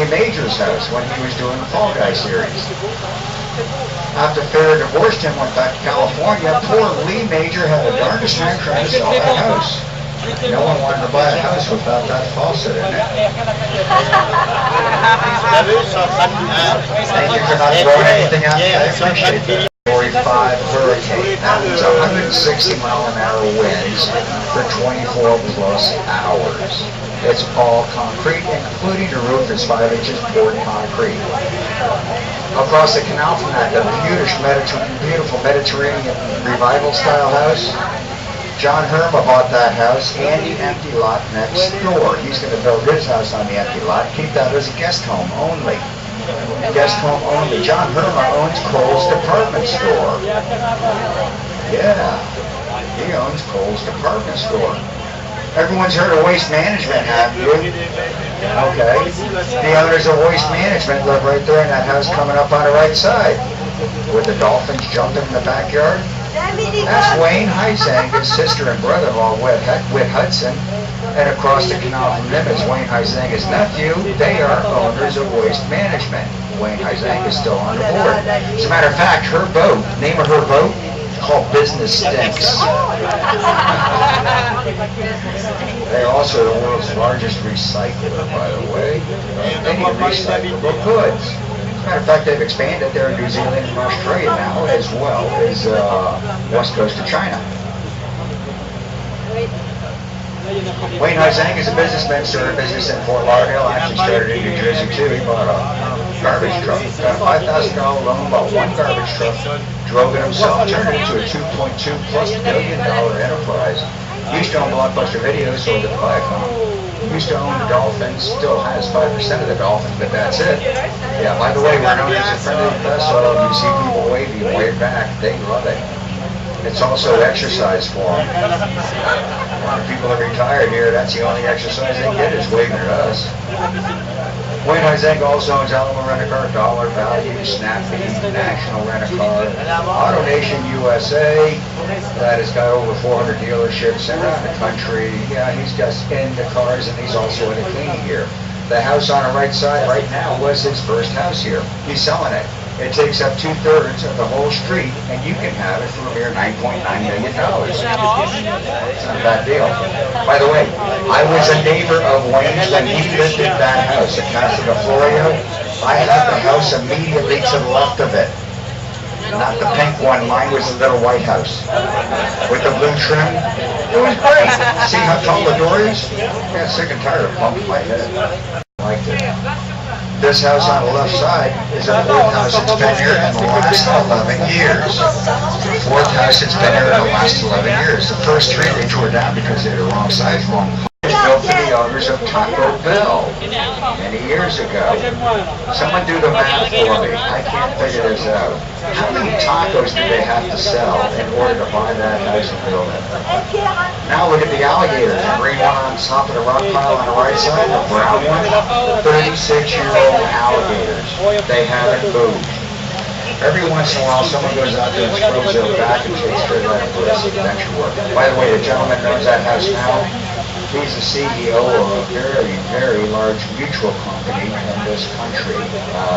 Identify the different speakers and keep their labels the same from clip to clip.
Speaker 1: Lee Major's house when he was doing the Fall Guy series. After Farrah divorced him, went back to California, poor Lee Major had a darndest time trying to sell that house. No one wanted to buy a house without that faucet in it. Thank you for not throwing anything out. I appreciate that. Category 5 hurricane. That was 160 mile an hour winds for 24 plus hours. It's all concrete, including the roof is 5 inches poured concrete. Across the canal from that, the beautiful Mediterranean revival style house, John Herma bought that house and the empty lot next door. He's going to build his house on the empty lot, keep that as a guest home only. Guest home only. John Herma owns Kohl's department store. Yeah, he owns Kohl's department store. Everyone's heard of Waste Management, haven't you? Okay. The owners of Waste Management live right there in that house coming up on the right side. With the dolphins jumping in the backyard. That's Wayne Heising, his sister and brother-in-law, Whit Hudson. And across the canal from them is Wayne Heising, his nephew. They are owners of Waste Management. Wayne Heising is still on the board. As a matter of fact, her boat, name of her boat, called Business Stinks. They're also the world's largest recycler, by the way. They need recyclable goods. As a matter of fact, they've expanded there in New Zealand and Australia now, as well as west coast of China. Wayne Heising is a businessman, started a business in Fort Lauderdale, actually started in New Jersey too. He bought a garbage truck, got a $5,000 loan, bought one garbage truck, drove it himself, turned it into a $2.2+ billion enterprise. Used to own Blockbuster Video, sold it to Viacom. Used to own the Dolphins, still has 5% of the Dolphins, but that's it. Yeah, by the way, we're known as a friendly press, so you see people waving way back, they love it. It's also exercise for them. When people are retired here, that's the only exercise they get is waving at us. Wayne Heising also owns Alamo Rent-A-Car, Dollar Value, Snappy, National Rent-A-Car, AutoNation USA, that has got over 400 dealerships around the country. Yeah, he's just in the cars and he's also in the cleaning gear. The house on the right side right now was his first house here. He's selling it. It takes up 2/3 of the whole street, and you can have it for a mere $9.9 million. It's not a bad deal. By the way, I was a neighbor of Wayne's when he lived in that house at Casa de Florio. I had the house immediately to the left of it. Not the pink one, mine was the little white house with the blue trim. It was great. See how tall the door is? I got sick and tired of bumping my head. I liked it. This house on the left side is a fourth house that's been here in the last 11 years. Fourth house that's been here in the last 11 years. The first 3 they tore down because they were the wrong size, wrong height. Built for the owners of Taco Bell many years ago. Someone do the math for me. I can't figure this out. How many tacos do they have to sell in order to buy that house and build it? Now look at the alligators. The green one on top of the rock pile on the right side, the brown one, 36-year-old alligators. They haven't moved. Every once in a while, someone goes out there and scrubs their back and takes care of that for adventure work. By the way, the gentleman who owns that house now, he's the CEO of a very, very large mutual company in this country.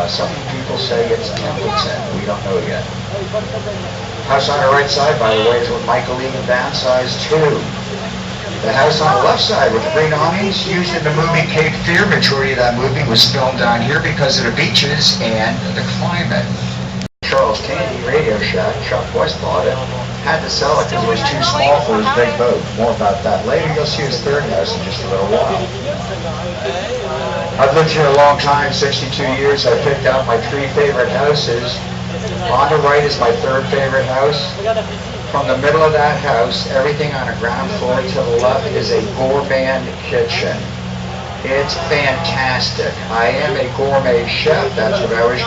Speaker 1: Some people say it's Templeton. We don't know yet. House on the right side, by the way, is what Michael Egan downsized to. The house on the left side with the green awnings used in the movie Cape Fear. Majority of that movie was filmed down here because of the beaches and the climate. Charles Candy Radio Shack, Chuck West bought it. Had to sell it because it was too small for his big boat. More about that later. You'll see his third house in just a little while. I've lived here a long time, 62 years. I picked out my 3 favorite houses. On the right is my 3rd favorite house. From the middle of that house, everything on the ground floor to the left is a gourmand kitchen. It's fantastic. I am a gourmet chef. That's what I was